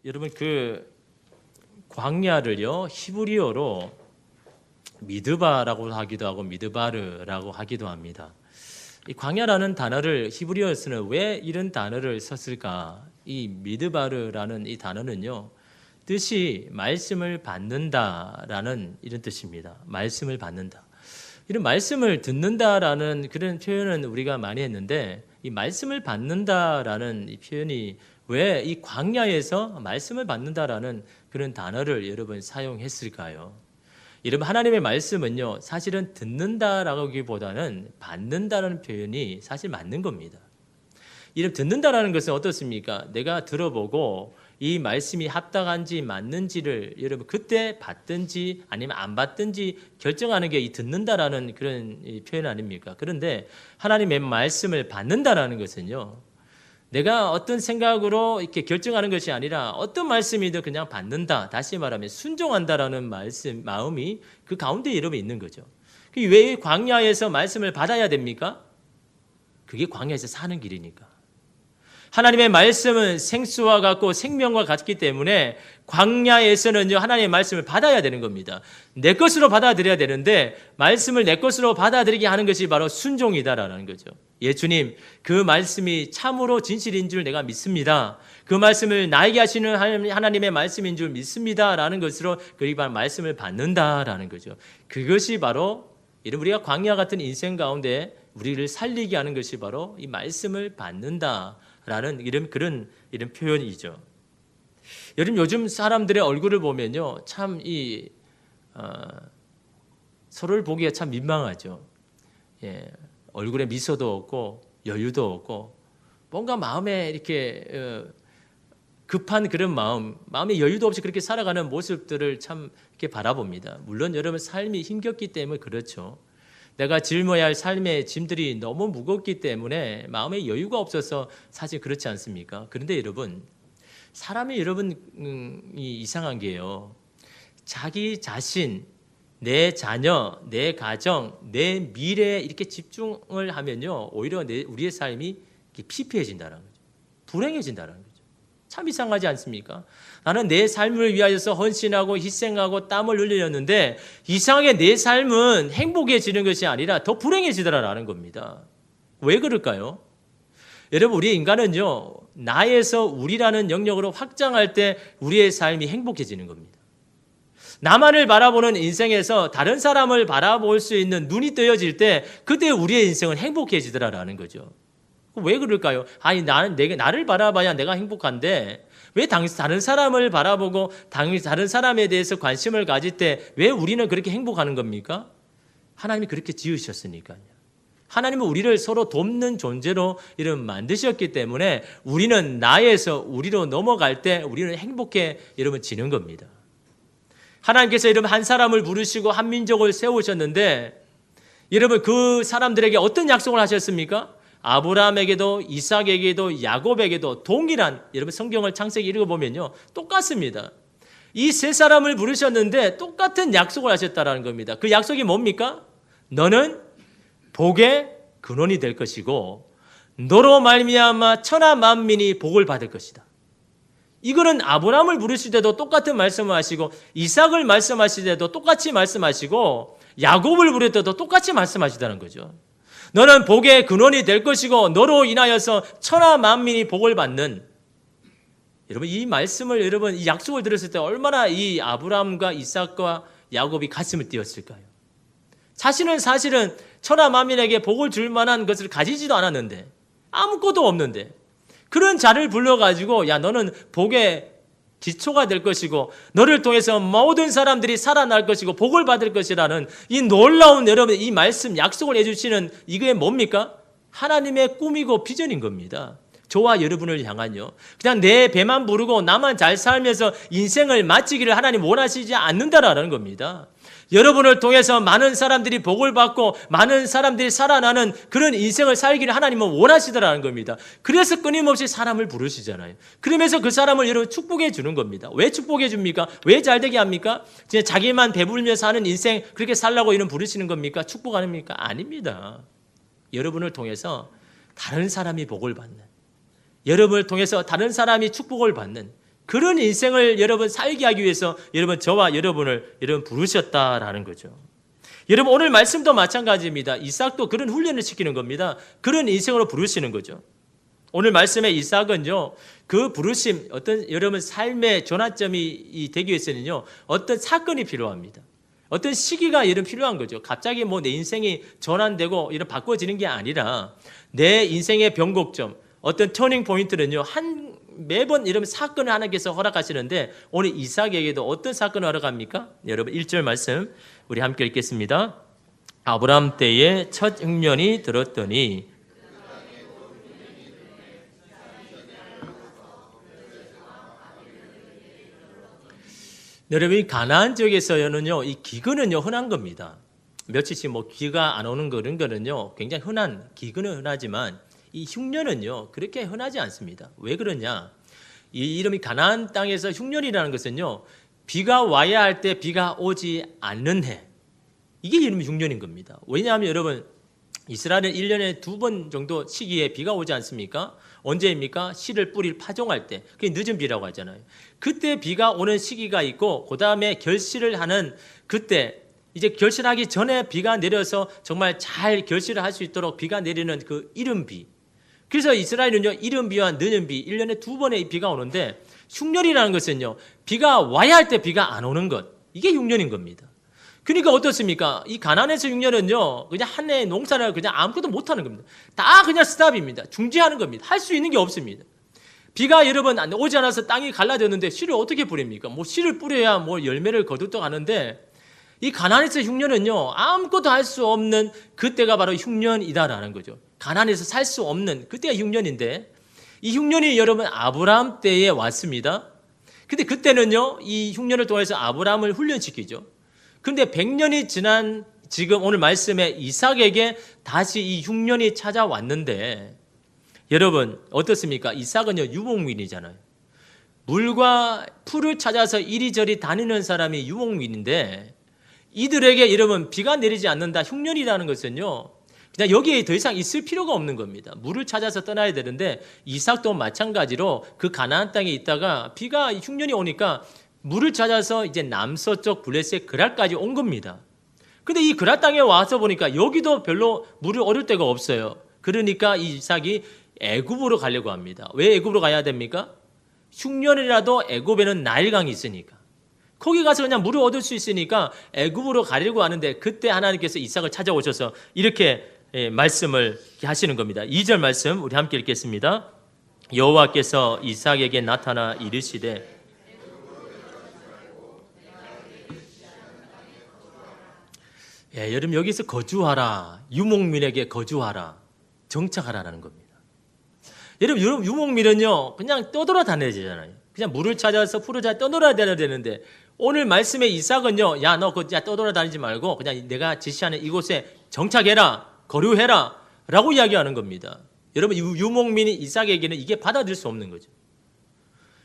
여러분 그 광야를요 히브리어로 미드바라고 하기도 하고 미드바르라고 하기도 합니다. 이 광야라는 단어를 히브리어에서는 왜 이런 단어를 썼을까? 이 미드바르라는 이 단어는요 뜻이 말씀을 받는다라는 이런 뜻입니다. 말씀을 받는다. 이런 말씀을 듣는다라는 그런 표현은 우리가 많이 했는데 이 말씀을 받는다라는 이 표현이 왜 이 광야에서 말씀을 받는다라는 그런 단어를 여러분 사용했을까요? 여러분 하나님의 말씀은요 사실은 듣는다라기보다는 받는다는 표현이 사실 맞는 겁니다. 이름 듣는다라는 것은 어떻습니까? 내가 들어보고 이 말씀이 합당한지 맞는지를 여러분 그때 받든지 아니면 안 받든지 결정하는 게 이 듣는다라는 그런 표현 아닙니까? 그런데 하나님의 말씀을 받는다라는 것은요 내가 어떤 생각으로 이렇게 결정하는 것이 아니라 어떤 말씀이든 그냥 받는다. 다시 말하면 순종한다라는 말씀, 마음이 그 가운데 여러분 있는 거죠. 왜 광야에서 말씀을 받아야 됩니까? 그게 광야에서 사는 길이니까. 하나님의 말씀은 생수와 같고 생명과 같기 때문에 광야에서는요 하나님의 말씀을 받아야 되는 겁니다. 내 것으로 받아들여야 되는데 말씀을 내 것으로 받아들이게 하는 것이 바로 순종이다라는 거죠. 예, 주님, 그 말씀이 참으로 진실인 줄 내가 믿습니다. 그 말씀을 나에게 하시는 하나님의 말씀인 줄 믿습니다라는 것으로 그리고 말씀을 받는다라는 거죠. 그것이 바로 이런 우리가 광야 같은 인생 가운데 우리를 살리게 하는 것이 바로 이 말씀을 받는다라는 이런 표현이죠. 여러분 요즘 사람들의 얼굴을 보면요 참 서로를 보기가 참 민망하죠. 예, 얼굴에 미소도 없고 여유도 없고 뭔가 마음에 이렇게 급한 그런 마음에 여유도 없이 그렇게 살아가는 모습들을 참 이렇게 바라봅니다. 물론 여러분 삶이 힘겹기 때문에 그렇죠. 내가 짊어야 할 삶의 짐들이 너무 무겁기 때문에 마음에 여유가 없어서 사실 그렇지 않습니까? 그런데 여러분 사람이 이 이상한 게요. 자기 자신, 내 자녀, 내 가정, 내 미래에 이렇게 집중을 하면요. 오히려 우리의 삶이 피폐해진다는 거죠. 불행해진다는 거죠. 참 이상하지 않습니까? 나는 내 삶을 위하여서 헌신하고 희생하고 땀을 흘렸는데 이상하게 내 삶은 행복해지는 것이 아니라 더 불행해지더라라는 겁니다. 왜 그럴까요? 여러분 우리 인간은요. 나에서 우리라는 영역으로 확장할 때 우리의 삶이 행복해지는 겁니다. 나만을 바라보는 인생에서 다른 사람을 바라볼 수 있는 눈이 뜨여질 때 그때 우리의 인생은 행복해지더라라는 거죠. 왜 그럴까요? 아니 나를 바라봐야 내가 행복한데 왜 다른 사람을 바라보고 다른 사람에 대해서 관심을 가질 때 왜 우리는 그렇게 행복하는 겁니까? 하나님이 그렇게 지으셨으니까요. 하나님은 우리를 서로 돕는 존재로 이런 만드셨기 때문에 우리는 나에서 우리로 넘어갈 때 우리는 행복해 지는 겁니다. 하나님께서 여러분 한 사람을 부르시고 한 민족을 세우셨는데 여러분 그 사람들에게 어떤 약속을 하셨습니까? 아브라함에게도 이삭에게도 야곱에게도 동일한 여러분 성경을 창세기 읽어보면요 똑같습니다. 이 세 사람을 부르셨는데 똑같은 약속을 하셨다는 겁니다. 그 약속이 뭡니까? 너는 복의 근원이 될 것이고 너로 말미암아 천하 만민이 복을 받을 것이다. 이거는 아브라함을 부르실 때도 똑같은 말씀을 하시고 이삭을 말씀하실 때도 똑같이 말씀하시고 야곱을 부를 때도 똑같이 말씀하시다는 거죠. 너는 복의 근원이 될 것이고 너로 인하여서 천하 만민이 복을 받는 여러분 이 말씀을 여러분 이 약속을 들었을 때 얼마나 이 아브라함과 이삭과 야곱이 가슴을 뛰었을까요? 자신은 사실은 천하 만민에게 복을 줄 만한 것을 가지지도 않았는데 아무것도 없는데 그런 자를 불러가지고 야 너는 복의 기초가 될 것이고 너를 통해서 모든 사람들이 살아날 것이고 복을 받을 것이라는 이 놀라운 여러분 이 말씀 약속을 해주시는 이게 뭡니까? 하나님의 꿈이고 비전인 겁니다. 저와 여러분을 향한요. 그냥 내 배만 부르고 나만 잘 살면서 인생을 마치기를 하나님 원하시지 않는다라는 겁니다. 여러분을 통해서 많은 사람들이 복을 받고 많은 사람들이 살아나는 그런 인생을 살기를 하나님은 원하시더라는 겁니다. 그래서 끊임없이 사람을 부르시잖아요. 그러면서 그 사람을 여러분 축복해 주는 겁니다. 왜 축복해 줍니까? 왜 잘되게 합니까? 진짜 자기만 배불며 사는 인생 그렇게 살라고 이런 부르시는 겁니까? 축복하십니까? 아닙니다. 여러분을 통해서 다른 사람이 복을 받는 여러분을 통해서 다른 사람이 축복을 받는 그런 인생을 여러분 살게 하기 위해서 여러분 저와 여러분을 여러분 부르셨다라는 거죠. 여러분 오늘 말씀도 마찬가지입니다. 이삭도 그런 훈련을 시키는 겁니다. 그런 인생으로 부르시는 거죠. 오늘 말씀의 이삭은요, 그 부르심, 어떤 여러분 삶의 전환점이 되기 위해서는요, 어떤 사건이 필요합니다. 어떤 시기가 이런 필요한 거죠. 갑자기 뭐 내 인생이 전환되고 이런 바꿔지는 게 아니라 내 인생의 변곡점, 어떤 터닝 포인트는요, 매번 이런 사건을 하나님께서 허락하시는데 오늘 이삭에게도 어떤 사건을 허락합니까? 여러분 1절 말씀 우리 함께 읽겠습니다. 아브라함 때에 첫 흉년이 들었더니 여러분 가나안 지역에서는요 이 기근은요 흔한 겁니다. 며칠씩 뭐 비가 안 오는 그런 거는요 굉장히 흔한 기근은 흔하지만 이 흉년은요 그렇게 흔하지 않습니다. 왜 그러냐? 이 이름이 가나안 땅에서 흉년이라는 것은요 비가 와야 할 때 비가 오지 않는 해, 이게 이름이 흉년인 겁니다. 왜냐하면 여러분 이스라엘은 1년에 2번 정도 시기에 비가 오지 않습니까? 언제입니까? 씨를 뿌릴 파종할 때. 그게 늦은 비라고 하잖아요. 그때 비가 오는 시기가 있고 그 다음에 결실을 하는 그때 이제 결실하기 전에 비가 내려서 정말 잘 결실을 할 수 있도록 비가 내리는 그 이른 비. 그래서 이스라엘은요 이른 비와 늦은 비 1년에 2번의 비가 오는데 흉년이라는 것은요 비가 와야 할 때 비가 안 오는 것, 이게 흉년인 겁니다. 그러니까 어떻습니까? 이 가나안에서 흉년은요 그냥 한 해의 농사를 그냥 아무것도 못하는 겁니다. 다 그냥 스탑입니다. 중지하는 겁니다. 할 수 있는 게 없습니다. 비가 여러분 오지 않아서 땅이 갈라졌는데 씨를 어떻게 뿌립니까? 뭐 씨를 뿌려야 뭐 열매를 거두도록 하는데 이 가나안에서 흉년은요 아무것도 할 수 없는 그때가 바로 흉년이다라는 거죠. 가나안에서 살 수 없는 그때가 흉년인데 이 흉년이 여러분 아브라함 때에 왔습니다. 근데 그때는요 이 흉년을 통해서 아브라함을 훈련시키죠. 근데 100년이 지난 지금 오늘 말씀에 이삭에게 다시 이 흉년이 찾아왔는데 여러분 어떻습니까? 이삭은요 유목민이잖아요. 물과 풀을 찾아서 이리저리 다니는 사람이 유목민인데 이들에게 여러분 비가 내리지 않는다, 흉년이라는 것은요 그냥 여기에 더 이상 있을 필요가 없는 겁니다. 물을 찾아서 떠나야 되는데 이삭도 마찬가지로 그 가나안 땅에 있다가 비가 흉년이 오니까 물을 찾아서 이제 남서쪽 블레셋 그랄까지 온 겁니다. 근데 이 그랄 땅에 와서 보니까 여기도 별로 물을 얻을 데가 없어요. 그러니까 이 이삭이 애굽으로 가려고 합니다. 왜 애굽으로 가야 됩니까? 흉년이라도 애굽에는 나일강이 있으니까. 거기 가서 그냥 물을 얻을 수 있으니까 애굽으로 가려고 하는데 그때 하나님께서 이삭을 찾아오셔서 이렇게 말씀을 하시는 겁니다. 2절 말씀 우리 함께 읽겠습니다. 여호와께서 이삭에게 나타나 이르시되 여러분 여기서 거주하라, 유목민에게 거주하라, 정착하라라는 겁니다. 여러분 유목민은요 그냥 떠돌아다녀야되잖아요. 그냥 물을 찾아서 풀을 찾아 떠돌아다녀야 되는데 오늘 말씀의 이삭은요 야 너 떠돌아다니지 말고 그냥 내가 지시하는 이곳에 정착해라, 거류해라 라고 이야기하는 겁니다. 여러분 유목민이 이삭에게는 이게 받아들일 수 없는 거죠.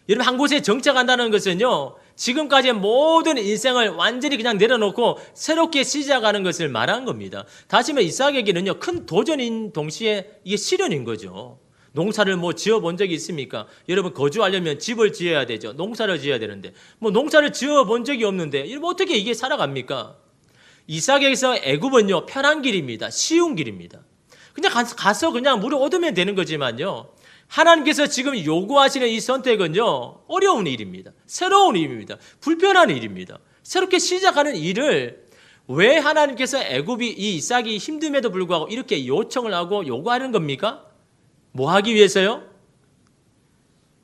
여러분 한 곳에 정착한다는 것은요 지금까지의 모든 인생을 완전히 그냥 내려놓고 새롭게 시작하는 것을 말한 겁니다. 다시 말해 이삭에게는요 큰 도전인 동시에 이게 시련인 거죠. 농사를 뭐 지어본 적이 있습니까? 여러분 거주하려면 집을 지어야 되죠. 농사를 지어야 되는데 뭐 농사를 지어본 적이 없는데 여러분 어떻게 이게 살아갑니까? 이삭에게서 애굽은요 편한 길입니다. 쉬운 길입니다. 그냥 가서 그냥 물을 얻으면 되는 거지만요 하나님께서 지금 요구하시는 이 선택은요 어려운 일입니다. 새로운 일입니다. 불편한 일입니다. 새롭게 시작하는 일을 왜 하나님께서 애굽이 이 이삭이 힘듦에도 불구하고 이렇게 요청을 하고 요구하는 겁니까? 뭐 하기 위해서요?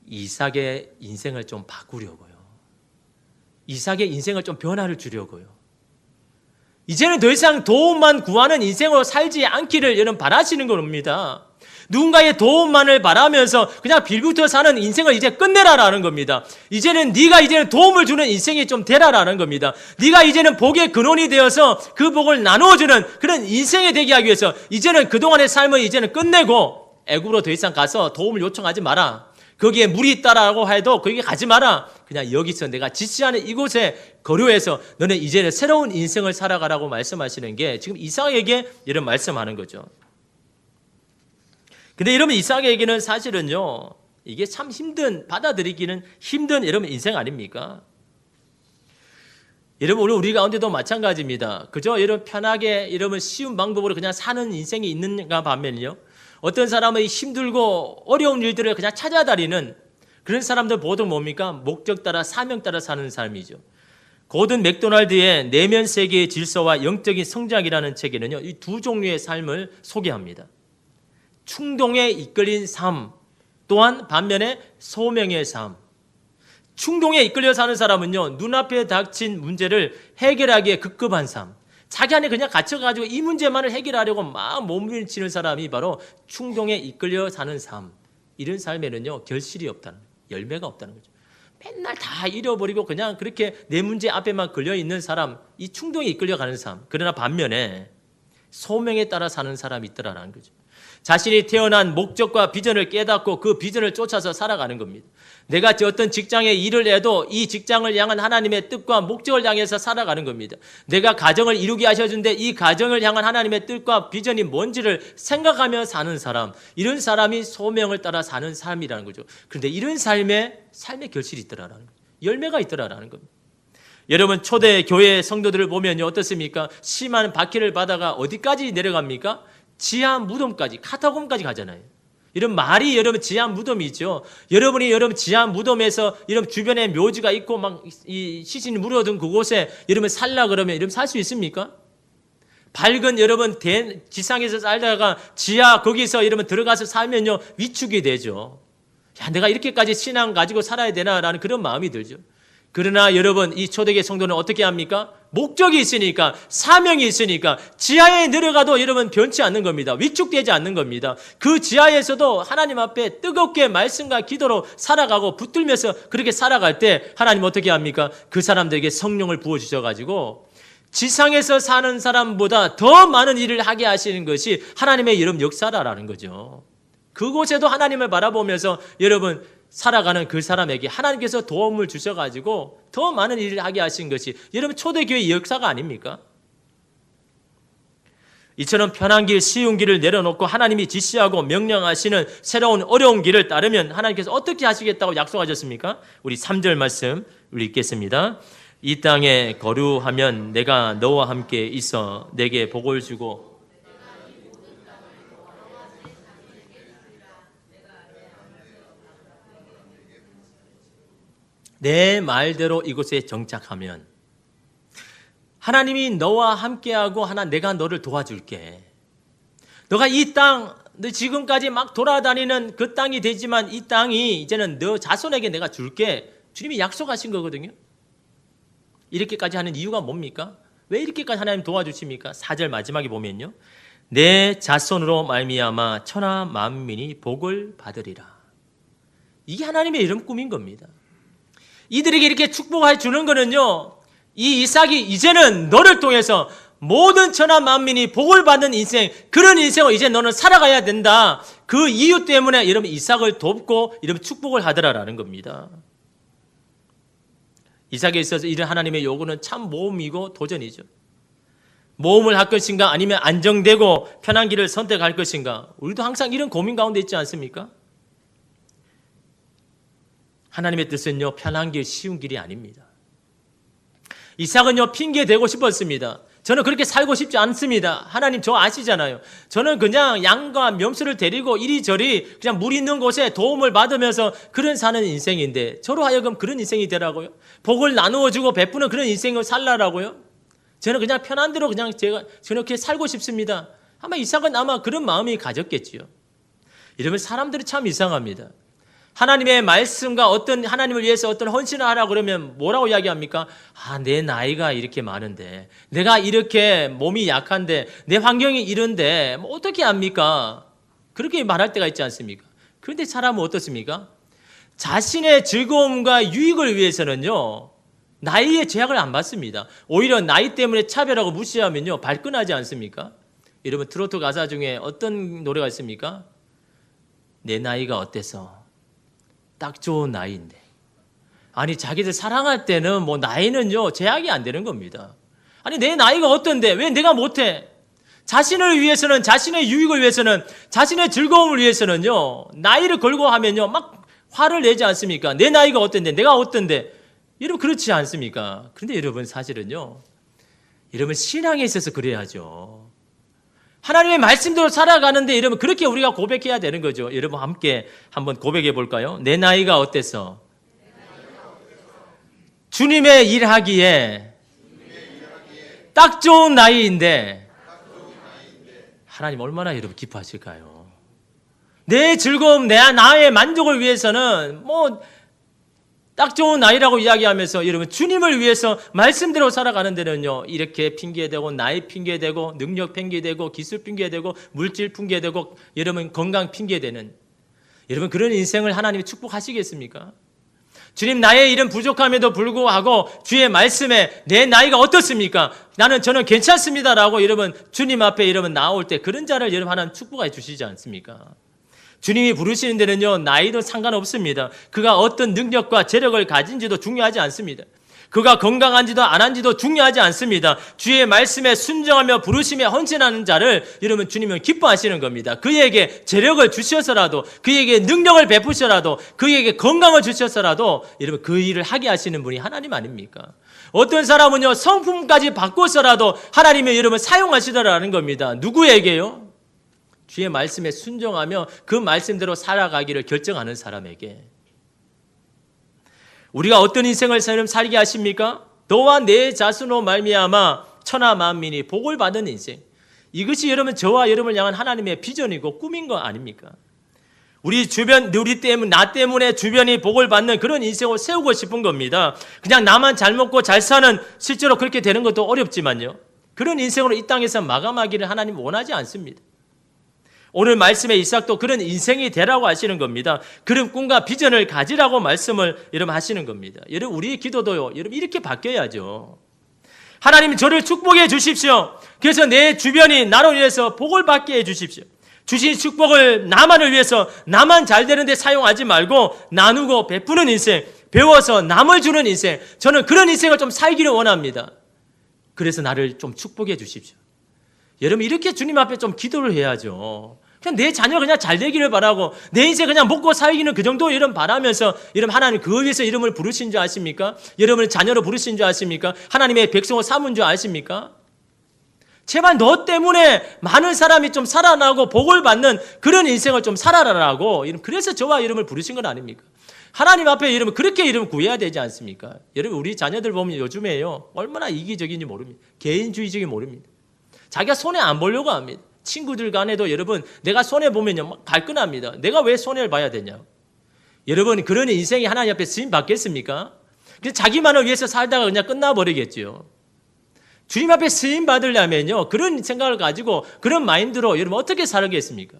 이삭의 인생을 좀 바꾸려고요. 이삭의 인생을 좀 변화를 주려고요. 이제는 더 이상 도움만 구하는 인생으로 살지 않기를 여러분 바라시는 겁니다. 누군가의 도움만을 바라면서 그냥 빌부터 사는 인생을 이제 끝내라라는 겁니다. 네가 이제는 도움을 주는 인생이 좀 되라라는 겁니다. 네가 이제는 복의 근원이 되어서 그 복을 나누어주는 그런 인생이 되게 하기 위해서 이제는 그동안의 삶을 이제는 끝내고 애굽으로 더 이상 가서 도움을 요청하지 마라. 거기에 물이 있다라고 해도 거기에 가지 마라. 그냥 여기서 내가 지시하는 이곳에 거류해서 너는 이제는 새로운 인생을 살아가라고 말씀하시는 게 지금 이삭에게 이런 말씀하는 거죠. 근데 여러분 이삭에게는 사실은요 이게 참 받아들이기는 힘든 여러분 인생 아닙니까? 여러분, 우리 가운데도 마찬가지입니다. 그저 여러분 편하게 여러분 쉬운 방법으로 그냥 사는 인생이 있는가 반면요, 어떤 사람의 힘들고 어려운 일들을 그냥 찾아다니는 그런 사람들 보통 뭡니까? 목적 따라 사명 따라 사는 삶이죠. 고든 맥도날드의 내면 세계의 질서와 영적인 성장이라는 책에는요, 이 두 종류의 삶을 소개합니다. 충동에 이끌린 삶, 또한 반면에 소명의 삶. 충동에 이끌려 사는 사람은요, 눈앞에 닥친 문제를 해결하기에 급급한 삶, 자기 안에 그냥 갇혀가지고 이 문제만을 해결하려고 막 몸부림치는 사람이 바로 충동에 이끌려 사는 삶. 이런 삶에는요, 결실이 없다는 거예요. 열매가 없다는 거죠. 맨날 다 잃어버리고 그냥 그렇게 내 문제 앞에만 걸려있는 사람, 이 충동에 이끌려가는 삶. 그러나 반면에 소명에 따라 사는 사람이 있더라는 거죠. 자신이 태어난 목적과 비전을 깨닫고 그 비전을 쫓아서 살아가는 겁니다. 내가 어떤 직장에 일을 해도 이 직장을 향한 하나님의 뜻과 목적을 향해서 살아가는 겁니다. 내가 가정을 이루게 하셔준데 이 가정을 향한 하나님의 뜻과 비전이 뭔지를 생각하며 사는 사람, 이런 사람이 소명을 따라 사는 삶이라는 거죠. 그런데 이런 삶의 결실이 있더라라는 거예요. 열매가 있더라라는 겁니다. 여러분, 초대 교회 성도들을 보면요, 어떻습니까? 심한 박해를 받아가 어디까지 내려갑니까? 지하 무덤까지, 카타콤까지 가잖아요. 이런 말이 여러분 지하 무덤이죠. 여러분이 여러분 지하 무덤에서 여러분 주변에 묘지가 있고 막 이 시신이 묻어둔 그곳에 여러분 살라 그러면 여러분 살 수 있습니까? 밝은 여러분 지상에서 살다가 지하 거기서 여러분 들어가서 살면요, 위축이 되죠. 야, 내가 이렇게까지 신앙 가지고 살아야 되나라는 그런 마음이 들죠. 그러나 여러분, 이 초대교회 성도는 어떻게 합니까? 목적이 있으니까, 사명이 있으니까 지하에 내려가도 여러분 변치 않는 겁니다. 위축되지 않는 겁니다. 그 지하에서도 하나님 앞에 뜨겁게 말씀과 기도로 살아가고 붙들면서 그렇게 살아갈 때 하나님 어떻게 합니까? 그 사람들에게 성령을 부어주셔가지고 지상에서 사는 사람보다 더 많은 일을 하게 하시는 것이 하나님의 여러분 역사라는 거죠. 그곳에도 하나님을 바라보면서 여러분 살아가는 그 사람에게 하나님께서 도움을 주셔가지고 더 많은 일을 하게 하신 것이 여러분 초대교회의 역사가 아닙니까? 이처럼 편한 길, 쉬운 길을 내려놓고 하나님이 지시하고 명령하시는 새로운 어려운 길을 따르면 하나님께서 어떻게 하시겠다고 약속하셨습니까? 우리 3절 말씀 우리 읽겠습니다. 이 땅에 거류하면 내가 너와 함께 있어 내게 복을 주고 내 말대로 이곳에 정착하면 하나님이 너와 함께하고 내가 너를 도와줄게. 너가 이 땅, 너 지금까지 막 돌아다니는 그 땅이 되지만 이 땅이 이제는 너 자손에게 내가 줄게. 주님이 약속하신 거거든요. 이렇게까지 하는 이유가 뭡니까? 왜 이렇게까지 하나님 도와주십니까? 4절 마지막에 보면요, 내 자손으로 말미암아 천하 만민이 복을 받으리라. 이게 하나님의 이런 꿈인 겁니다. 이들에게 이렇게 축복해 주는 거는요, 이 이삭이 이제는 너를 통해서 모든 천하 만민이 복을 받는 인생, 그런 인생을 이제 너는 살아가야 된다. 그 이유 때문에 여러분 이삭을 돕고 여러분 축복을 하더라라는 겁니다. 이삭에 있어서 이런 하나님의 요구는 참 모험이고 도전이죠. 모험을 할 것인가 아니면 안정되고 편한 길을 선택할 것인가. 우리도 항상 이런 고민 가운데 있지 않습니까? 하나님의 뜻은요, 편한 길, 쉬운 길이 아닙니다. 이삭은요, 핑계 대고 싶었습니다. 저는 그렇게 살고 싶지 않습니다. 하나님 저 아시잖아요. 저는 그냥 양과 염소를 데리고 이리저리 그냥 물 있는 곳에 도움을 받으면서 그런 사는 인생인데 저로 하여금 그런 인생이 되라고요? 복을 나누어주고 베푸는 그런 인생을 살라라고요? 저는 그냥 편한 대로 그냥 저는 그렇게 살고 싶습니다. 아마 이삭은 아마 그런 마음이 가졌겠지요. 이러면 사람들이 참 이상합니다. 하나님의 말씀과 어떤 하나님을 위해서 어떤 헌신을 하라고 그러면 뭐라고 이야기합니까? 내 나이가 이렇게 많은데, 내가 이렇게 몸이 약한데, 내 환경이 이런데 뭐 어떻게 합니까? 그렇게 말할 때가 있지 않습니까? 그런데 사람은 어떻습니까? 자신의 즐거움과 유익을 위해서는요, 나이에 제약을 안 받습니다. 오히려 나이 때문에 차별하고 무시하면요, 발끈하지 않습니까? 여러분, 트로트 가사 중에 어떤 노래가 있습니까? 내 나이가 어때서? 딱 좋은 나이인데. 아니, 자기들 사랑할 때는 뭐 나이는요, 제약이 안 되는 겁니다. 아니, 내 나이가 어떤데 왜 내가 못해? 자신을 위해서는, 자신의 유익을 위해서는, 자신의 즐거움을 위해서는요, 나이를 걸고 하면요, 막 화를 내지 않습니까? 내 나이가 어떤데, 내가 어떤데. 여러분 그렇지 않습니까? 그런데 여러분 사실은요, 여러분 신앙에 있어서 그래야죠. 하나님의 말씀대로 살아가는데 여러분 그렇게 우리가 고백해야 되는 거죠. 여러분 함께 한번 고백해 볼까요? 내 나이가 어때서? 주님의 일하기에 딱 좋은 나이인데 하나님 얼마나 여러분 기뻐하실까요? 내 즐거움, 나의 만족을 위해서는 딱 좋은 나이라고 이야기하면서 여러분 주님을 위해서 말씀대로 살아가는 데는요, 이렇게 핑계대고 나이 핑계대고 능력 핑계대고 기술 핑계대고 물질 핑계대고 여러분 건강 핑계대는 여러분 그런 인생을 하나님이 축복하시겠습니까? 주님, 나의 이런 부족함에도 불구하고 주의 말씀에 내 나이가 어떻습니까? 저는 괜찮습니다라고 여러분 주님 앞에 여러분 나올 때 그런 자를 여러분 하나님 축복해 주시지 않습니까? 주님이 부르시는 데는요, 나이도 상관없습니다. 그가 어떤 능력과 재력을 가진지도 중요하지 않습니다. 그가 건강한지도 안 한지도 중요하지 않습니다. 주의 말씀에 순종하며 부르심에 헌신하는 자를 여러분 주님은 기뻐하시는 겁니다. 그에게 재력을 주셔서라도, 그에게 능력을 베푸셔라도, 그에게 건강을 주셔서라도 여러분 그 일을 하게 하시는 분이 하나님 아닙니까? 어떤 사람은요, 성품까지 바꿔서라도 하나님이 여러분 사용하시더라는 겁니다. 누구에게요? 주의 말씀에 순종하며 그 말씀대로 살아가기를 결정하는 사람에게. 우리가 어떤 인생을 살게 하십니까? 너와 내 자손으로 말미암아 천하 만민이 복을 받은 인생. 이것이 여러분 저와 여러분을 향한 하나님의 비전이고 꿈인 거 아닙니까? 나 때문에 주변이 복을 받는 그런 인생을 세우고 싶은 겁니다. 그냥 나만 잘 먹고 잘 사는, 실제로 그렇게 되는 것도 어렵지만요, 그런 인생으로 이 땅에서 마감하기를 하나님 원하지 않습니다. 오늘 말씀에 이삭도 그런 인생이 되라고 하시는 겁니다. 그런 꿈과 비전을 가지라고 말씀을 여러분 하시는 겁니다. 여러분 우리의 기도도요, 여러분 이렇게 바뀌어야죠. 하나님 저를 축복해 주십시오. 그래서 내 주변이 나를 위해서 복을 받게 해 주십시오. 주신 축복을 나만을 위해서 나만 잘 되는데 사용하지 말고 나누고 베푸는 인생, 배워서 남을 주는 인생, 저는 그런 인생을 좀 살기를 원합니다. 그래서 나를 좀 축복해 주십시오. 여러분 이렇게 주님 앞에 좀 기도를 해야죠. 그냥 내 자녀 그냥 잘 되기를 바라고 내 인생 그냥 먹고 살기는 그 정도 이름 바라면서 여러분 하나님 그거 위해서 이름을 부르신 줄 아십니까? 여러분을 자녀로 부르신 줄 아십니까? 하나님의 백성을 삼은 줄 아십니까? 제발 너 때문에 많은 사람이 좀 살아나고 복을 받는 그런 인생을 좀 살아라라고, 그래서 저와 이름을 부르신 건 아닙니까? 하나님 앞에 이름을 그렇게 이름 구해야 되지 않습니까? 여러분 우리 자녀들 보면 요즘에요 얼마나 이기적인지 모릅니다. 개인주의적인 모릅니다. 자기가 손해 안 보려고 합니다. 친구들 간에도 여러분 내가 손해 보면요 갈끈합니다. 내가 왜 손해를 봐야 되냐? 여러분 그런 인생이 하나님 앞에 쓰임 받겠습니까? 그래서 자기만을 위해서 살다가 그냥 끝나버리겠죠. 주님 앞에 쓰임 받으려면요 그런 생각을 가지고 그런 마인드로 여러분 어떻게 살겠습니까?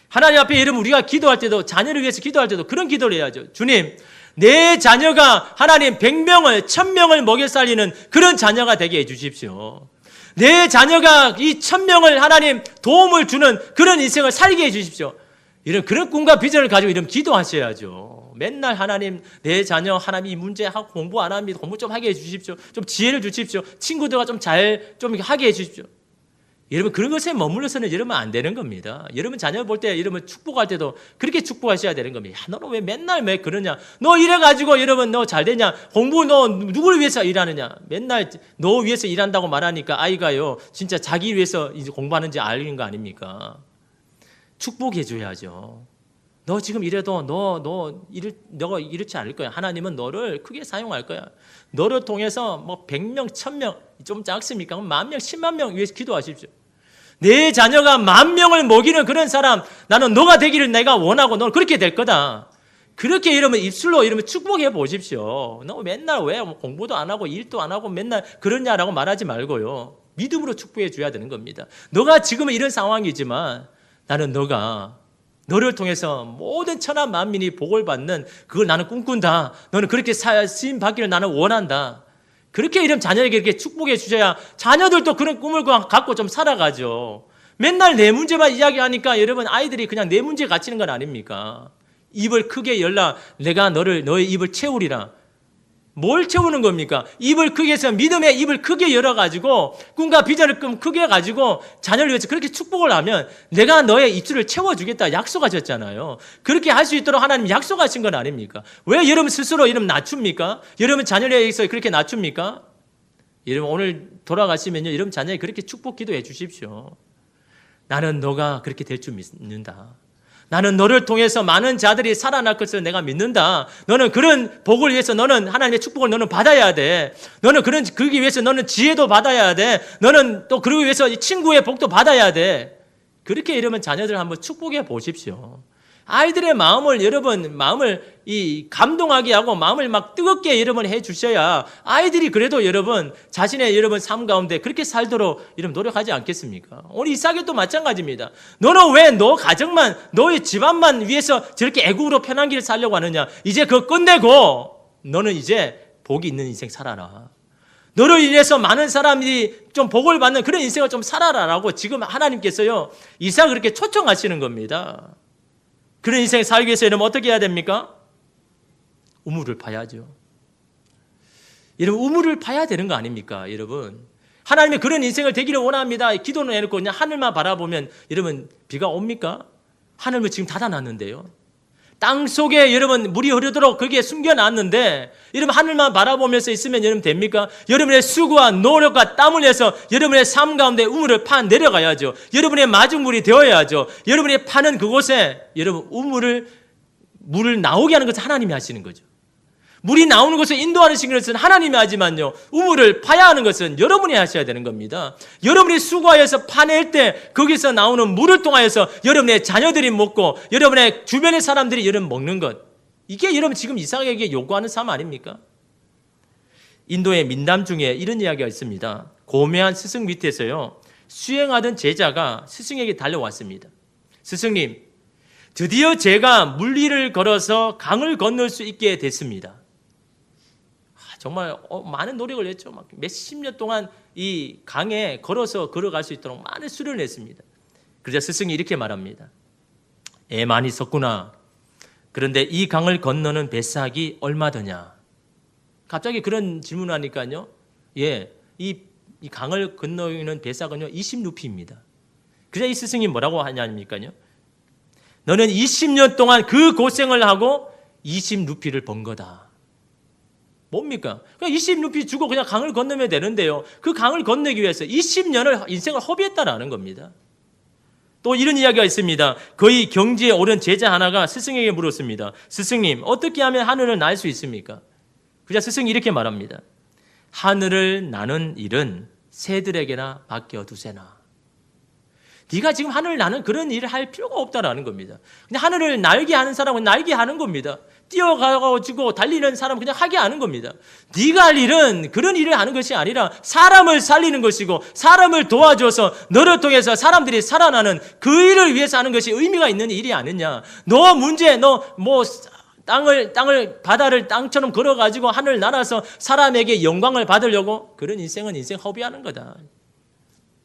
하나님 앞에 여러분 우리가 기도할 때도, 자녀를 위해서 기도할 때도 그런 기도를 해야죠. 주님, 내 자녀가 하나님 100명을 1000명을 먹여 살리는 그런 자녀가 되게 해 주십시오. 내 자녀가 이 1000명을 하나님 도움을 주는 그런 인생을 살게 해 주십시오. 이런 그런 꿈과 비전을 가지고 이런 기도하셔야죠. 맨날 하나님 내 자녀 하나님 이 문제 공부 안 합니다. 공부 좀 하게 해 주십시오. 좀 지혜를 주십시오. 친구들과 좀 하게 해 주십시오. 여러분 그런 것에 머물러서는 여러분 안 되는 겁니다. 여러분 자녀 볼 때 여러분 축복할 때도 그렇게 축복하셔야 되는 겁니다. 야, 너는 왜 맨날 왜 그러냐? 너 이래가지고 여러분 너 잘 되냐? 공부 너 누구를 위해서 일하느냐? 맨날 너 위해서 일한다고 말하니까 아이가요 진짜 자기 위해서 이제 공부하는지 알는 거 아닙니까? 축복해 줘야죠. 너 지금 이래도 너가 이렇지 않을 거야. 하나님은 너를 크게 사용할 거야. 너를 통해서 뭐 100명, 1000명 좀 작습니까? 10,000명, 10만 명 위해서 기도하십시오. 내 자녀가 10,000명을 먹이는 그런 사람, 나는 너가 되기를 내가 원하고 너는 그렇게 될 거다. 그렇게 이러면 입술로 이러면 축복해 보십시오. 너 맨날 왜 공부도 안 하고 일도 안 하고 맨날 그러냐라고 말하지 말고요. 믿음으로 축복해 줘야 되는 겁니다. 너가 지금은 이런 상황이지만 나는 너를 통해서 모든 천하 만민이 복을 받는 그걸 나는 꿈꾼다. 너는 그렇게 쓰임 받기를 나는 원한다. 그렇게 이런 자녀에게 이렇게 축복해 주셔야 자녀들도 그런 꿈을 갖고 좀 살아가죠. 맨날 내 문제만 이야기하니까 여러분 아이들이 그냥 내 문제에 갇히는 건 아닙니까? 입을 크게 열라 내가 너의 입을 채우리라. 뭘 채우는 겁니까? 입을 크게 해서 믿음의 입을 크게 열어가지고 꿈과 비전을 크게 해가지고 자녀를 위해서 그렇게 축복을 하면 내가 너의 입술을 채워주겠다 약속하셨잖아요. 그렇게 할 수 있도록 하나님 약속하신 건 아닙니까? 왜 여러분 스스로 이름 낮춥니까? 여러분 자녀에 의해서 그렇게 낮춥니까? 여러분 오늘 돌아가시면요, 여러분 자녀에 그렇게 축복 기도해 주십시오. 나는 너가 그렇게 될 줄 믿는다. 나는 너를 통해서 많은 자들이 살아날 것을 내가 믿는다. 너는 그런 복을 위해서 너는 하나님의 축복을 너는 받아야 돼. 너는 그러기 위해서 너는 지혜도 받아야 돼. 너는 또 그러기 위해서 친구의 복도 받아야 돼. 그렇게 이러면 자녀들 한번 축복해 보십시오. 아이들의 마음을 여러분 감동하게 하고 마음을 막 뜨겁게 여러분 해 주셔야 아이들이 그래도 여러분 자신의 여러분 삶 가운데 그렇게 살도록 여러분 노력하지 않겠습니까? 오늘 이삭도 마찬가지입니다. 너는 왜 너 가정만 너의 집안만 위해서 저렇게 애국으로 편한 길을 살려고 하느냐? 이제 그거 끝내고 너는 이제 복이 있는 인생 살아라. 너를 인해서 많은 사람들이 좀 복을 받는 그런 인생을 좀 살아라라고 지금 하나님께서요 이삭을 그렇게 초청하시는 겁니다. 그런 인생 살기 위해서 여러분 어떻게 해야 됩니까? 우물을 파야죠. 여러분 우물을 파야 되는 거 아닙니까? 여러분 하나님이 그런 인생을 되기를 원합니다. 기도는 해놓고 그냥 하늘만 바라보면 여러분 비가 옵니까? 하늘은 지금 닫아놨는데요. 땅 속에 여러분 물이 흐르도록 거기에 숨겨놨는데 여러분 하늘만 바라보면서 있으면 여러분 됩니까? 여러분의 수고와 노력과 땀을 내서 여러분의 삶 가운데 우물을 파 내려가야죠. 여러분의 마중물이 되어야죠. 여러분이 파는 그곳에 여러분 물을 나오게 하는 것은 하나님이 하시는 거죠. 물이 나오는 것을 인도하시는 것은 하나님이 하지만요 우물을 파야 하는 것은 여러분이 하셔야 되는 겁니다. 여러분이 수고하여서 파낼 때 거기서 나오는 물을 통하여서 여러분의 자녀들이 먹고 여러분의 주변의 사람들이 여러분 먹는 것, 이게 여러분 지금 이삭에게 요구하는 삶 아닙니까? 인도의 민담 중에 이런 이야기가 있습니다. 고매한 스승 밑에서요 수행하던 제자가 스승에게 달려왔습니다. 스승님, 드디어 제가 물 위를 걸어서 강을 건널 수 있게 됐습니다. 정말 많은 노력을 했죠. 막 몇십 년 동안 이 강에 걸어갈 수 있도록 많은 수련을 했습니다. 그러자 스승이 이렇게 말합니다. 애 많이 썼구나. 그런데 이 강을 건너는 배싹이 얼마 드냐? 갑자기 그런 질문을 하니까요. 예, 이 강을 건너는 배싹은요 20루피입니다. 그러자 이 스승이 뭐라고 하냐니까요. 너는 20년 동안 그 고생을 하고 20루피를 번 거다. 뭡니까? 그냥 20루피 주고 그냥 강을 건너면 되는데요. 그 강을 건너기 위해서 20년을 인생을 허비했다라는 겁니다. 또 이런 이야기가 있습니다. 거의 경지에 오른 제자 하나가 스승에게 물었습니다. 스승님, 어떻게 하면 하늘을 날 수 있습니까? 그자 스승이 이렇게 말합니다. 하늘을 나는 일은 새들에게나 맡겨두세나. 네가 지금 하늘을 나는 그런 일을 할 필요가 없다라는 겁니다. 그냥 하늘을 날게 하는 사람은 날게 하는 겁니다. 뛰어가지고 달리는 사람은 그냥 하게 하는 겁니다. 네가 할 일은 그런 일을 하는 것이 아니라 사람을 살리는 것이고 바람을 도와줘서 너를 통해서 사람들이 살아나는 그 일을 위해서 하는 것이 의미가 있는 일이 아니냐. 바다를 땅처럼 걸어가지고 하늘 날아서 사람에게 영광을 받으려고 그런 인생은 인생 허비하는 거다.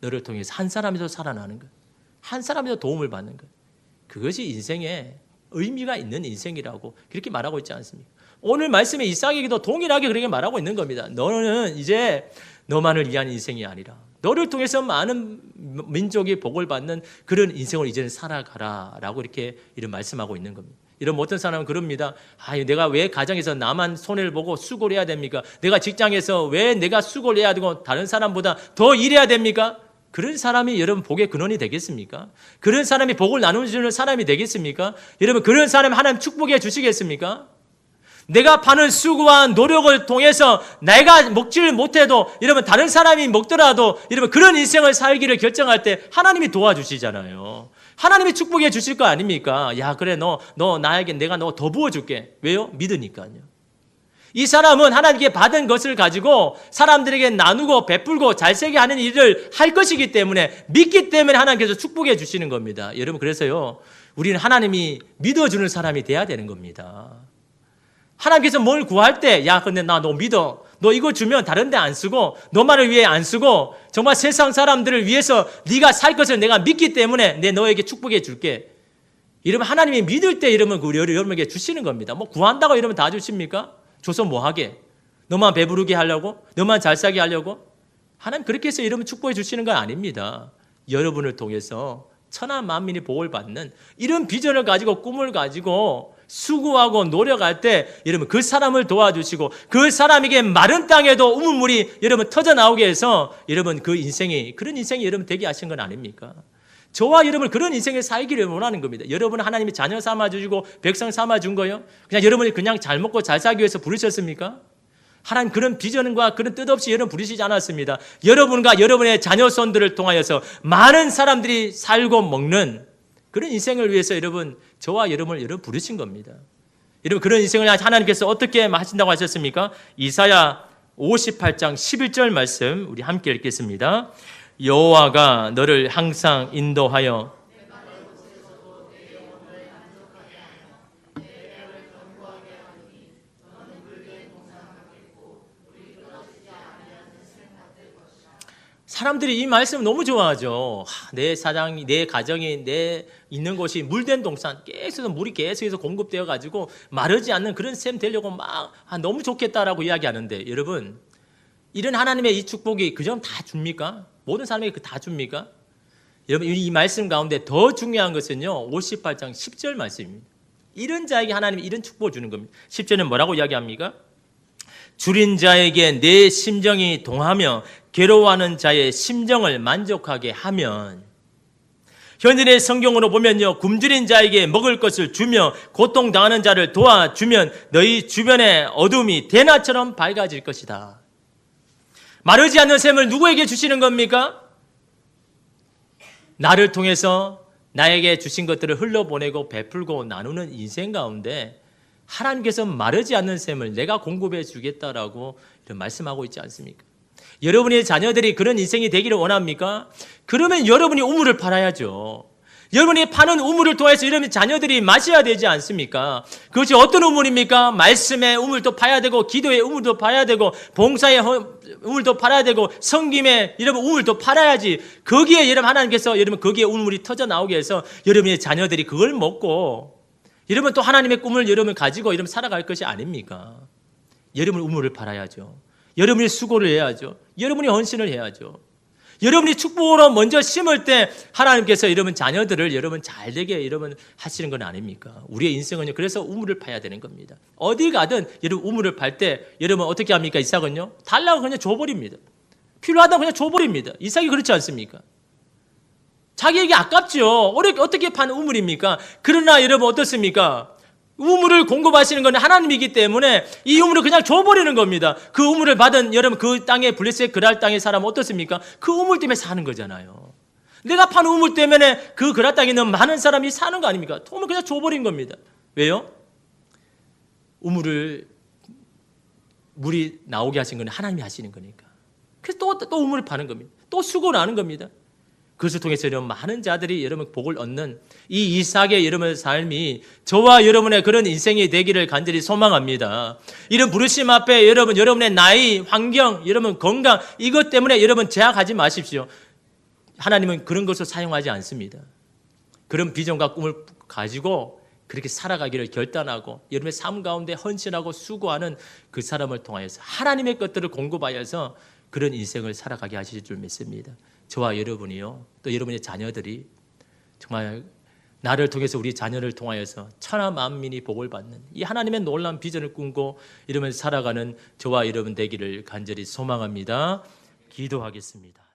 너를 통해서 한 사람이라도 살아나는 것, 한 사람이라도 도움을 받는 것, 그것이 인생의 의미가 있는 인생이라고 그렇게 말하고 있지 않습니까? 오늘 말씀에 이삭에게도 동일하게 그렇게 말하고 있는 겁니다. 너는 이제 너만을 위한 인생이 아니라 너를 통해서 많은 민족이 복을 받는 그런 인생을 이제는 살아가라라고 이렇게 이런 말씀하고 있는 겁니다. 이런 어떤 사람은 그럽니다. 내가 왜 가정에서 나만 손해를 보고 수고를 해야 됩니까? 내가 직장에서 왜 내가 수고를 해야 되고 다른 사람보다 더 일해야 됩니까? 그런 사람이 여러분 복의 근원이 되겠습니까? 그런 사람이 복을 나누는 사람이 되겠습니까? 여러분 그런 사람이 하나님 축복해 주시겠습니까? 내가 파는 수고와 노력을 통해서 내가 먹지를 못해도 여러분 다른 사람이 먹더라도 여러분 그런 인생을 살기를 결정할 때 하나님이 도와주시잖아요. 하나님이 축복해 주실 거 아닙니까? 야 그래 너 나에게 내가 너 더 부어줄게. 왜요? 믿으니까요. 이 사람은 하나님께 받은 것을 가지고 사람들에게 나누고 베풀고 잘세게 하는 일을 할 것이기 때문에 믿기 때문에 하나님께서 축복해 주시는 겁니다. 여러분 그래서요 우리는 하나님이 믿어주는 사람이 돼야 되는 겁니다. 하나님께서 뭘 구할 때 야 근데 나 너 믿어. 너 이거 주면 다른 데 안 쓰고 너만을 위해 안 쓰고 정말 세상 사람들을 위해서 네가 살 것을 내가 믿기 때문에 내 너에게 축복해 줄게. 이러면 하나님이 믿을 때 이러면 여러분에게 주시는 겁니다. 뭐 구한다고 이러면 다 주십니까? 줘서 뭐 하게? 너만 배부르게 하려고? 너만 잘 살게 하려고? 하나님 그렇게 해서 여러분 축복해 주시는 건 아닙니다. 여러분을 통해서 천하 만민이 복을 받는 이런 비전을 가지고 꿈을 가지고 수고하고 노력할 때 여러분 그 사람을 도와주시고 그 사람에게 마른 땅에도 우물물이 여러분 터져 나오게 해서 여러분 그 인생이 그런 인생이 여러분 되게 하신 건 아닙니까? 저와 여러분 그런 인생을 살기를 원하는 겁니다. 여러분 하나님이 자녀 삼아주시고 백성 삼아준 거요? 그냥 여러분이 그냥 잘 먹고 잘 살기 위해서 부르셨습니까? 하나님 그런 비전과 그런 뜻 없이 여러분 부르시지 않았습니다. 여러분과 여러분의 자녀손들을 통하여서 많은 사람들이 살고 먹는 그런 인생을 위해서 여러분 저와 여러분을 여러분 부르신 겁니다. 여러분 그런 인생을 하나님께서 어떻게 하신다고 하셨습니까? 이사야 58장 11절 말씀 우리 함께 읽겠습니다. 여호와가 너를 항상 인도하여 사람들이 이 말씀 너무 좋아하죠. 내 사장이, 내 가정이, 내 있는 곳이 물된 동산, 계속해서 물이 계속해서 공급되어 가지고 마르지 않는 그런 셈 되려고 막 너무 좋겠다라고 이야기하는데 여러분 이런 하나님의 이 축복이 그점 다 줍니까? 모든 사람에게 다 줍니까? 여러분 이 말씀 가운데 더 중요한 것은요 58장 10절 말씀입니다. 이런 자에게 하나님이 이런 축복을 주는 겁니다. 10절은 뭐라고 이야기합니까? 줄인 자에게 내 심정이 동하며 괴로워하는 자의 심정을 만족하게 하면 현일의 성경으로 보면요 굶주린 자에게 먹을 것을 주며 고통당하는 자를 도와주면 너희 주변의 어둠이 대낮처럼 밝아질 것이다. 마르지 않는 샘을 누구에게 주시는 겁니까? 나를 통해서 나에게 주신 것들을 흘러보내고 베풀고 나누는 인생 가운데 하나님께서 마르지 않는 샘을 내가 공급해 주겠다라고 이런 말씀하고 있지 않습니까? 여러분의 자녀들이 그런 인생이 되기를 원합니까? 그러면 여러분이 우물을 팔아야죠. 여러분이 파는 우물을 통해서 여러분의 자녀들이 마셔야 되지 않습니까? 그것이 어떤 우물입니까? 말씀의 우물도 파야 되고 기도의 우물도 파야 되고 봉사의 우물도 팔아야 되고 성김의 여러분 우물도 팔아야지. 거기에 여러분 하나님께서 여러분 거기에 우물이 터져 나오게 해서 여러분의 자녀들이 그걸 먹고 여러분 또 하나님의 꿈을 여러분 가지고 여러분 살아갈 것이 아닙니까? 여러분 우물을 팔아야죠. 여러분이 수고를 해야죠. 여러분이 헌신을 해야죠. 여러분이 축복으로 먼저 심을 때 하나님께서 여러분 자녀들을 여러분 잘되게 여러분 하시는 건 아닙니까? 우리의 인생은요. 그래서 우물을 파야 되는 겁니다. 어디 가든 여러분 우물을 팔 때 여러분 어떻게 합니까? 이삭은요. 달라고 그냥 줘버립니다. 필요하다고 그냥 줘버립니다. 이삭이 그렇지 않습니까? 자기에게 아깝죠. 어떻게 파는 우물입니까? 그러나 여러분 어떻습니까? 우물을 공급하시는 건 하나님이기 때문에 이 우물을 그냥 줘버리는 겁니다. 그 우물을 받은 여러분 그 땅에 블레셋 그랄 땅의 사람은 어떻습니까? 그 우물 때문에 사는 거잖아요. 내가 파는 우물 때문에 그 그랄 땅에 있는 많은 사람이 사는 거 아닙니까? 우물 그냥 줘버린 겁니다. 왜요? 물이 나오게 하신 건 하나님이 하시는 거니까. 그래서 또 우물을 파는 겁니다. 또 수고를 하는 겁니다. 그것을 통해서 여러분 많은 자들이 여러분 복을 얻는 이 이삭의 여러분의 삶이 저와 여러분의 그런 인생이 되기를 간절히 소망합니다. 이런 부르심 앞에 여러분의 나이, 환경, 여러분 건강 이것 때문에 여러분 제약하지 마십시오. 하나님은 그런 것을 사용하지 않습니다. 그런 비전과 꿈을 가지고 그렇게 살아가기를 결단하고 여러분의 삶 가운데 헌신하고 수고하는 그 사람을 통하여서 하나님의 것들을 공급하여서 그런 인생을 살아가게 하실 줄 믿습니다. 저와 여러분이요, 또 여러분의 자녀들이 정말 나를 통해서 우리 자녀를 통하여서 천하 만민이 복을 받는 이 하나님의 놀라운 비전을 꿈고 이러면서 살아가는 저와 여러분 되기를 간절히 소망합니다. 기도하겠습니다.